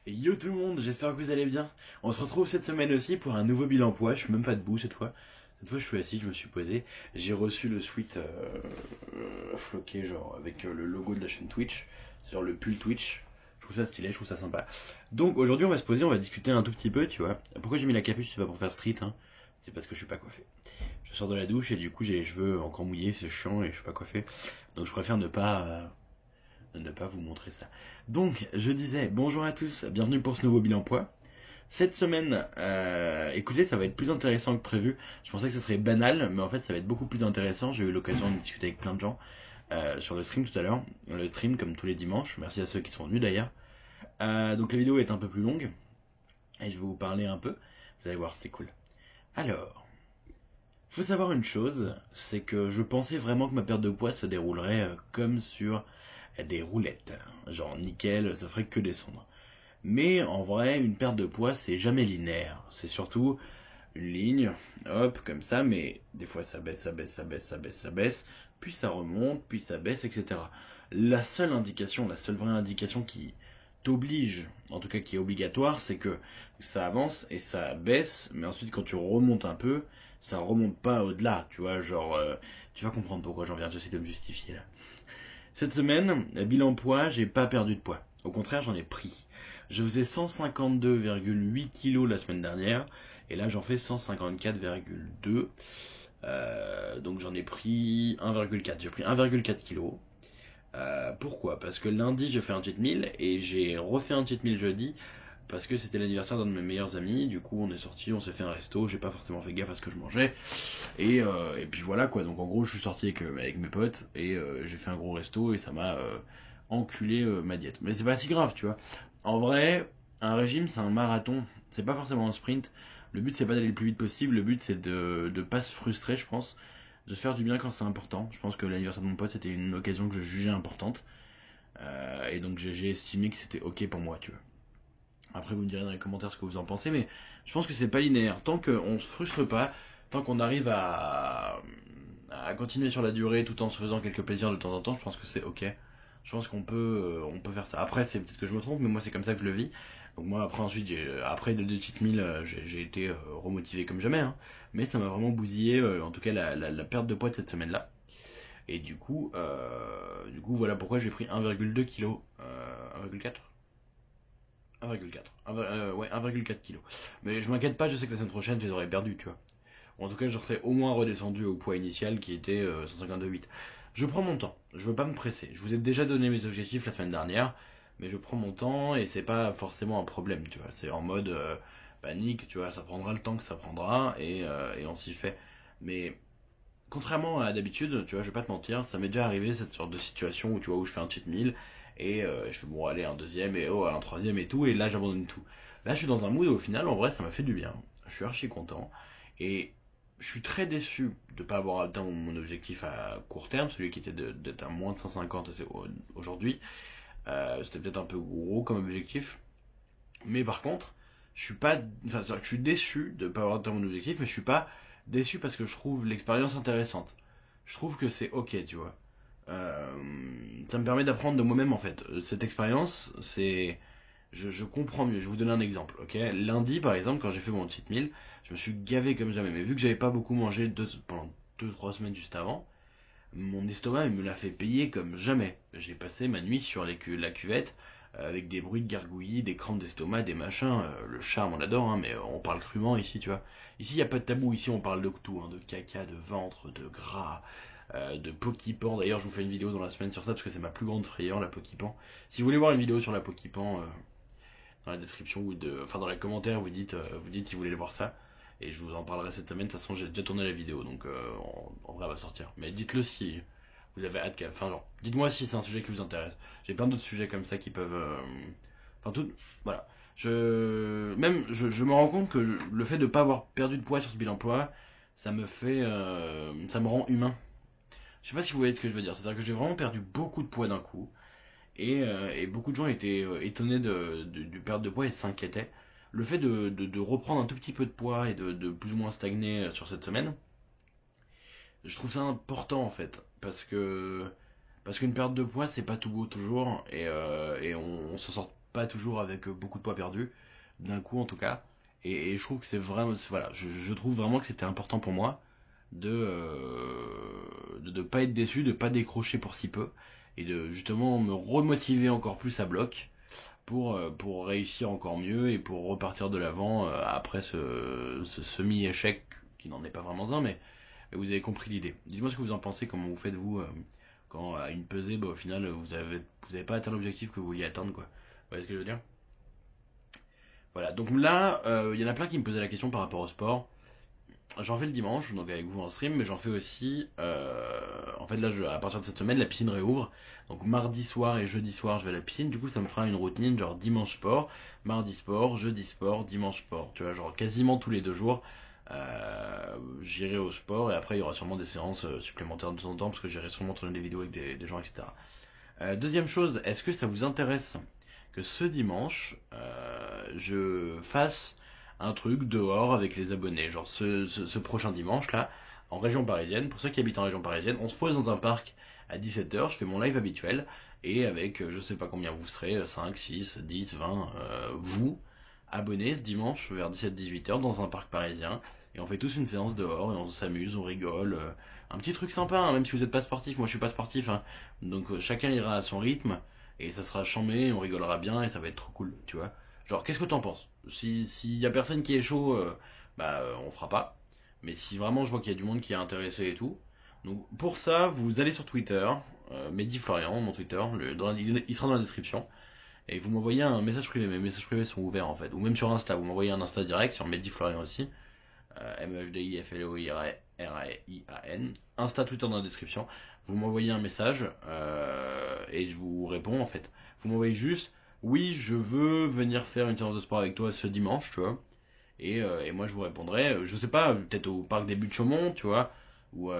Yo tout le monde, j'espère que vous allez bien. On se retrouve cette semaine aussi pour un nouveau bilan poids. Je suis même pas debout cette fois. Cette fois je suis assis, je me suis posé. J'ai reçu le sweat floqué genre avec le logo de la chaîne Twitch. C'est genre le pull Twitch. Je trouve ça stylé, je trouve ça sympa. Donc aujourd'hui on va se poser, on va discuter un tout petit peu, tu vois. Pourquoi j'ai mis la capuche, c'est pas pour faire street, hein. C'est parce que je suis pas coiffé. Je sors de la douche et du coup j'ai les cheveux encore mouillés, c'est chiant et je suis pas coiffé. Donc je préfère ne pas vous montrer ça. Donc, je disais, bonjour à tous, bienvenue pour ce nouveau bilan poids. Cette semaine, écoutez, ça va être plus intéressant que prévu. Je pensais que ce serait banal, mais en fait, ça va être beaucoup plus intéressant. J'ai eu l'occasion de discuter avec plein de gens sur le stream tout à l'heure. Le stream, comme tous les dimanches. Merci à ceux qui sont venus d'ailleurs. Donc, la vidéo est un peu plus longue. Et je vais vous parler un peu. Vous allez voir, c'est cool. Alors, faut savoir une chose, c'est que je pensais vraiment que ma perte de poids se déroulerait comme sur des roulettes. Genre nickel, ça ferait que descendre. Mais en vrai, une perte de poids, c'est jamais linéaire. C'est surtout une ligne, hop, comme ça, mais des fois ça baisse, ça baisse, ça baisse, ça baisse, ça baisse, puis ça remonte, puis ça baisse, etc. La seule indication, la seule vraie indication qui t'oblige, en tout cas qui est obligatoire, c'est que ça avance et ça baisse, mais ensuite quand tu remontes un peu, ça remonte pas au-delà, tu vois, genre, tu vas comprendre pourquoi j'en viens, j'essaie de me justifier là. Cette semaine, bilan poids, j'ai pas perdu de poids. Au contraire, j'en ai pris. Je faisais 152,8 kg la semaine dernière, et là j'en fais 154,2. Donc j'en ai pris 1,4. J'ai pris 1,4 kg. Pourquoi? Parce que lundi j'ai fait un cheat meal, et j'ai refait un cheat meal jeudi, parce que c'était l'anniversaire d'un de mes meilleurs amis. Du coup on est sorti, on s'est fait un resto, j'ai pas forcément fait gaffe à ce que je mangeais, et puis voilà quoi. Donc en gros je suis sorti avec mes potes, et j'ai fait un gros resto, et ça m'a enculé ma diète. Mais c'est pas si grave, tu vois. En vrai, un régime c'est un marathon, c'est pas forcément un sprint. Le but c'est pas d'aller le plus vite possible, le but c'est de pas se frustrer, je pense, de se faire du bien quand c'est important. Je pense que l'anniversaire de mon pote c'était une occasion que je jugeais importante, et donc j'ai estimé que c'était ok pour moi, tu vois. Après, vous me direz dans les commentaires ce que vous en pensez, mais je pense que c'est pas linéaire. Tant qu'on se frustre pas, tant qu'on arrive à continuer sur la durée tout en se faisant quelques plaisirs de temps en temps, je pense que c'est ok. Je pense qu'on peut faire ça. Après, c'est peut-être que je me trompe, mais moi c'est comme ça que je le vis. Donc moi après ensuite, après le cheat meal, j'ai été remotivé comme jamais, hein. Mais ça m'a vraiment bousillé, en tout cas la perte de poids de cette semaine-là. Et du coup voilà pourquoi j'ai pris 1,2 kg, 1,4. 1,4. Ouais, 1,4 kg. Mais je m'inquiète pas, je sais que la semaine prochaine, je les aurais perdus, tu vois. Ou en tout cas, je serais au moins redescendu au poids initial qui était 152,8. Je prends mon temps, je veux pas me presser. Je vous ai déjà donné mes objectifs la semaine dernière, mais je prends mon temps et c'est pas forcément un problème, tu vois. C'est en mode panique, tu vois, ça prendra le temps que ça prendra, et on s'y fait. Mais contrairement à d'habitude, tu vois, je vais pas te mentir, ça m'est déjà arrivé cette sorte de situation où tu vois où je fais un cheat meal, et je fais bon allez un deuxième et un troisième et tout, et là j'abandonne tout. Là je suis dans un mood, au final en vrai ça m'a fait du bien. Je suis archi content, et je suis très déçu de pas avoir atteint mon objectif à court terme, celui qui était d'être à moins de 150 aujourd'hui. C'était peut-être un peu gros comme objectif, mais par contre je suis pas, enfin c'est-à-dire que je suis déçu de pas avoir atteint mon objectif, mais je suis pas déçu parce que je trouve l'expérience intéressante. Je trouve que c'est ok, tu vois. Euh, Ça me permet d'apprendre de moi-même en fait. Cette expérience, je comprends mieux. Je vais vous donner un exemple, ok. Lundi par exemple, quand j'ai fait mon cheat meal, je me suis gavé comme jamais. Mais vu que j'avais pas beaucoup mangé pendant 2 3 semaines juste avant, mon estomac il me l'a fait payer comme jamais. J'ai passé ma nuit sur la cuvette, avec des bruits de gargouillis, des crampes d'estomac, des machins. Le charme, on adore, hein, mais on parle crûment ici, tu vois. Ici, il n'y a pas de tabou. Ici, on parle de tout, hein, de caca, de ventre, de gras, de Poképan. D'ailleurs, je vous fais une vidéo dans la semaine sur ça parce que c'est ma plus grande frayeur, la Poképan. Si vous voulez voir une vidéo sur la Poképan, dans la description enfin dans les commentaires, vous dites si vous voulez voir ça. Et je vous en parlerai cette semaine. De toute façon, j'ai déjà tourné la vidéo, donc en vrai, elle va sortir. Mais dites-le si vous avez hâte qu'elle. Enfin, genre, dites-moi si c'est un sujet qui vous intéresse. J'ai plein d'autres sujets comme ça qui peuvent. Enfin, tout. Voilà. Je me rends compte que le fait de ne pas avoir perdu de poids sur ce bilan poids, ça me fait. Ça me rend humain. Je sais pas si vous voyez ce que je veux dire. C'est-à-dire que j'ai vraiment perdu beaucoup de poids d'un coup. Et beaucoup de gens étaient étonnés du perte de poids et s'inquiétaient. Le fait de reprendre un tout petit peu de poids et de plus ou moins stagner sur cette semaine, je trouve ça important en fait. Parce qu'une perte de poids, c'est pas tout beau toujours. Et on s'en sort pas toujours avec beaucoup de poids perdu, d'un coup en tout cas. Et je trouve que c'est vraiment, voilà, je trouve vraiment que c'était important pour moi de pas être déçu, de pas décrocher pour si peu, et de justement me remotiver encore plus à bloc pour réussir encore mieux et pour repartir de l'avant après ce semi-échec qui n'en est pas vraiment un, mais vous avez compris l'idée. Dites-moi ce que vous en pensez, comment vous faites vous quand à une pesée, au final vous avez pas atteint l'objectif que vous vouliez atteindre, quoi. Vous voyez ce que je veux dire? Voilà, donc là, il y en a plein qui me posaient la question par rapport au sport. J'en fais le dimanche, donc avec vous en stream, mais j'en fais aussi. En fait, là, à partir de cette semaine, la piscine réouvre. Donc mardi soir et jeudi soir, je vais à la piscine. Du coup, ça me fera une routine genre dimanche sport, mardi sport, jeudi sport, dimanche sport. Tu vois, genre quasiment tous les 2 jours, j'irai au sport et après, il y aura sûrement des séances supplémentaires de temps en temps parce que j'irai sûrement tourner des vidéos avec des gens, etc. Deuxième chose, est-ce que ça vous intéresse que ce dimanche, je fasse un truc dehors avec les abonnés, genre ce prochain dimanche là, en région parisienne, pour ceux qui habitent en région parisienne, on se pose dans un parc à 17h, je fais mon live habituel, et avec je sais pas combien vous serez, 5, 6, 10, 20, vous, abonnés ce dimanche vers 17-18h dans un parc parisien, et on fait tous une séance dehors, et on s'amuse, on rigole, un petit truc sympa, hein, même si vous n'êtes pas sportif, moi je suis pas sportif, hein, donc chacun ira à son rythme, et ça sera chambé, on rigolera bien, et ça va être trop cool, tu vois. Genre, qu'est-ce que t'en penses? S'il y a personne qui est chaud, on fera pas. Mais si vraiment je vois qu'il y a du monde qui est intéressé et tout. Donc, pour ça, vous allez sur Twitter, Mehdi Florian, mon Twitter, il sera dans la description. Et vous m'envoyez un message privé. Mes messages privés sont ouverts en fait. Ou même sur Insta, vous m'envoyez un Insta direct sur Mehdi Florian aussi. Mehdi Florian. Insta, Twitter dans la description. Vous m'envoyez un message et je vous réponds en fait. Vous m'envoyez juste, oui, je veux venir faire une séance de sport avec toi ce dimanche, tu vois. Et moi je vous répondrai, je sais pas, peut-être au parc des Buttes-Chaumont, tu vois, ou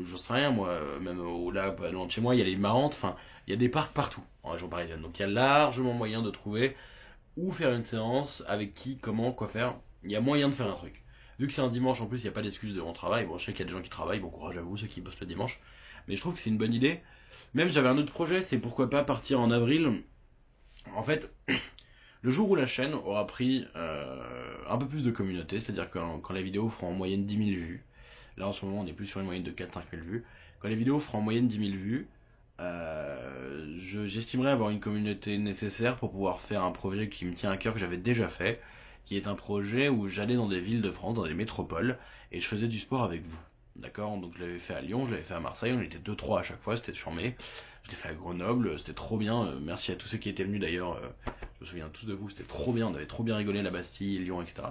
j'en sais rien, moi, même là, pas loin de chez moi, il y a les Marentes, enfin, il y a des parcs partout en région parisienne. Donc il y a largement moyen de trouver où faire une séance, avec qui, comment, quoi faire. Il y a moyen de faire un truc. Vu que c'est un dimanche, en plus, il n'y a pas d'excuse de mon travail. Bon, je sais qu'il y a des gens qui travaillent, bon courage à vous, ceux qui bossent le dimanche. Mais je trouve que c'est une bonne idée. Même j'avais un autre projet, c'est pourquoi pas partir en avril. En fait, le jour où la chaîne aura pris un peu plus de communauté, c'est-à-dire quand les vidéos feront en moyenne 10 000 vues, là en ce moment on est plus sur une moyenne de 4-5 000 vues, quand les vidéos feront en moyenne 10 000 vues, j'estimerais avoir une communauté nécessaire pour pouvoir faire un projet qui me tient à cœur, que j'avais déjà fait, qui est un projet où j'allais dans des villes de France, dans des métropoles, et je faisais du sport avec vous. D'accord? Donc je l'avais fait à Lyon, je l'avais fait à Marseille, on était 2-3 à chaque fois, c'était charmé. Je l'ai fait à Grenoble, c'était trop bien. Merci à tous ceux qui étaient venus d'ailleurs. Je me souviens tous de vous, c'était trop bien. On avait trop bien rigolé, la Bastille, Lyon, etc.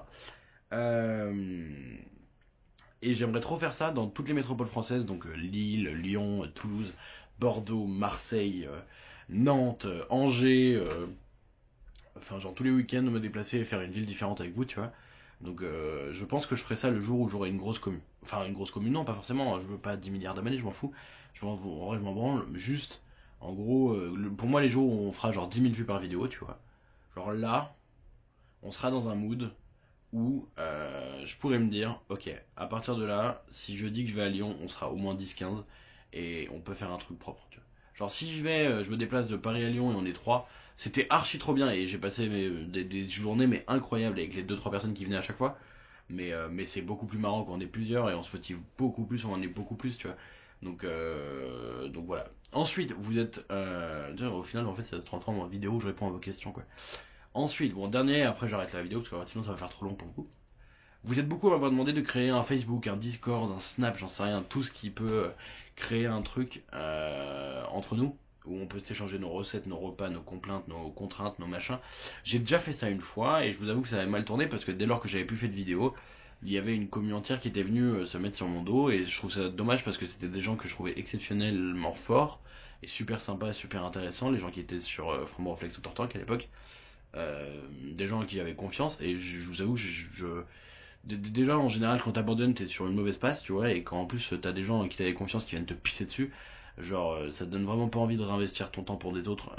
Et j'aimerais trop faire ça dans toutes les métropoles françaises, donc Lille, Lyon, Toulouse, Bordeaux, Marseille, Nantes, Angers. Enfin, genre tous les week-ends, me déplacer et faire une ville différente avec vous, tu vois. Donc je pense que je ferai ça le jour où j'aurai une grosse commune. Enfin, une grosse commune, non, pas forcément. Je veux pas 10 milliards d'abonnés, je m'en fous. En vrai, je m'en branle. Juste, en gros, pour moi, les jours où on fera genre 10 000 vues par vidéo, tu vois. Genre là, on sera dans un mood où je pourrais me dire, ok, à partir de là, si je dis que je vais à Lyon, on sera au moins 10-15 et on peut faire un truc propre, tu vois. Genre si je me déplace de Paris à Lyon et on est 3, c'était archi trop bien et j'ai passé des journées mais incroyables avec les 2-3 personnes qui venaient à chaque fois. Mais c'est beaucoup plus marrant quand on est plusieurs et on se motive beaucoup plus, on en est beaucoup plus, tu vois. Donc voilà. Ensuite, vous êtes... au final, en fait, ça se transforme en vidéo où je réponds à vos questions, quoi. Ensuite, bon, dernier, après j'arrête la vidéo, parce que sinon ça va faire trop long pour vous. Vous êtes beaucoup à m'avoir demandé de créer un Facebook, un Discord, un Snap, j'en sais rien, tout ce qui peut créer un truc entre nous, où on peut s'échanger nos recettes, nos repas, nos complaintes, nos contraintes, nos machins. J'ai déjà fait ça une fois, et je vous avoue que ça avait mal tourné, parce que dès lors que j'avais plus fait de vidéo, il y avait une communauté entière qui était venue se mettre sur mon dos, et je trouve ça dommage parce que c'était des gens que je trouvais exceptionnellement forts, et super sympas, super intéressants, les gens qui étaient sur From Reflex ou Tortank à l'époque. Des gens qui avaient confiance, et je vous avoue, déjà en général quand t'abandonnes t'es sur une mauvaise passe, tu vois, et quand en plus t'as des gens qui t'avaient confiance qui viennent te pisser dessus, genre ça te donne vraiment pas envie de réinvestir ton temps pour des autres.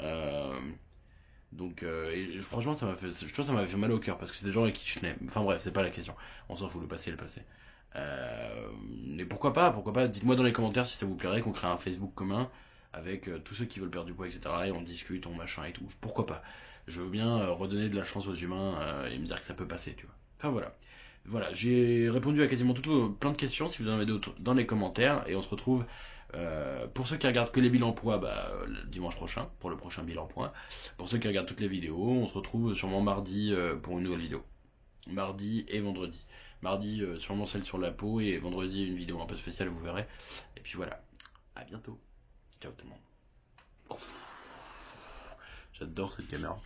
Et franchement ça m'a fait, je trouve ça m'avait fait mal au cœur parce que c'est des gens avec qui je tenais. Enfin bref, c'est pas la question, on s'en fout, le passé est le passé. Mais pourquoi pas, dites-moi dans les commentaires si ça vous plairait qu'on crée un Facebook commun avec tous ceux qui veulent perdre du poids, etc. Et on discute, on machin et tout, pourquoi pas. Je veux bien redonner de la chance aux humains et me dire que ça peut passer, tu vois. Enfin voilà. Voilà, j'ai répondu à quasiment plein de questions. Si vous en avez d'autres, dans les commentaires. Et on se retrouve, pour ceux qui regardent que les bilans poids, le dimanche prochain, pour le prochain bilan point. Pour ceux qui regardent toutes les vidéos, on se retrouve sûrement mardi pour une nouvelle vidéo. Mardi et vendredi. Mardi, sûrement celle sur la peau, et vendredi, une vidéo un peu spéciale, vous verrez. Et puis voilà, à bientôt. Ciao tout le monde. J'adore cette caméra.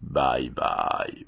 Bye bye.